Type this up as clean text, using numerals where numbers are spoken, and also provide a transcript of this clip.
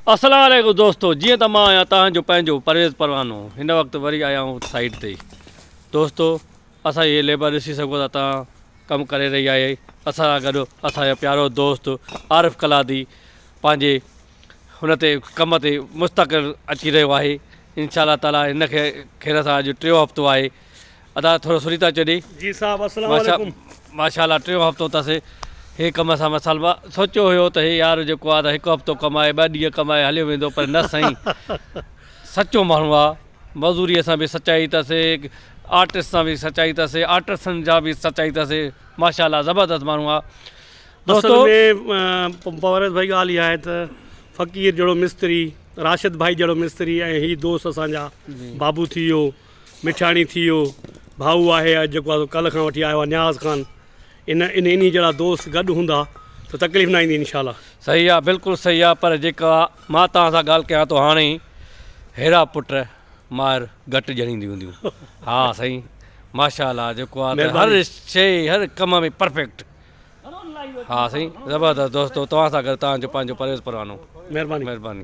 अस्सलाम वालेकुम दोस्तों, जीअं त मां आहियां तव्हांजो पंहिंजो परवेज़ परवानो। हिन वक़्तु वरी आया आहियूं साइड ते। दोस्तो, असां इहे लेबर ॾिसी सघो था, तव्हां कमु करे रही आहे। असां सां गॾु असांजो प्यारो दोस्त आरिफ़ कलादी पंहिंजे हुन ते कम ते मुस्तक़िल अची रहियो आहे। इंशाअल्लाह ताला हिनखे खेर सां अॼु टियों हफ़्तो आहे। अदा थोरो सुठी था चॾे जी साहब, अस्सलाम वालेकुम। माशाअल्लाह टियों हफ़्तो अथसि। हे कम सां मसाल सोचियो हुयो त हे यार जेको आहे त हिकु हफ़्तो कमाए 2 ॾींहं कमाए हलियो वेंदो, पर न साईं। सचो माण्हू आहे, मज़दूरीअ सां बि सचाई अथसि, आर्टिस्ट सां बि सचाई अथसि, आर्टिस्टनि जा बि सचाई अथसि। माशाअल्लाह ज़बरदस्त माण्हू आहे असल दोस्तो। में परवेज़ भाई ॻाल्हि इहा आहे त फ़क़ीर जहिड़ो मिस्त्री, राशिद भाई जहिड़ो मिस्त्री ऐं हीअ दोस्त असांजा बाबू थी वियो, मिठाणी थी वियो, भाऊ आहे जेको आहे कल्ह खां वठी आयो आहे न्याज़ ख़ान। इन जहिड़ा दोस्त गॾु हूंदा त तकलीफ़ न ईंदी इंशाअल्लाह। सही आहे, बिल्कुलु सही आहे। पर जेका मां तव्हां सां ॻाल्हि कयां थो हाणे, हेड़ा पुट मार घटि ॼणींदियूं हूंदियूं। हा साईं, माशाअल्लाह जेको आहे त हर शइ हर कम में परफेक्ट। हा साईं, ज़बरदस्त दोस्तो। तव्हां सां गॾु तव्हांजो पंहिंजो परवेज़ परवानो। महिरबानी। महिरबानी।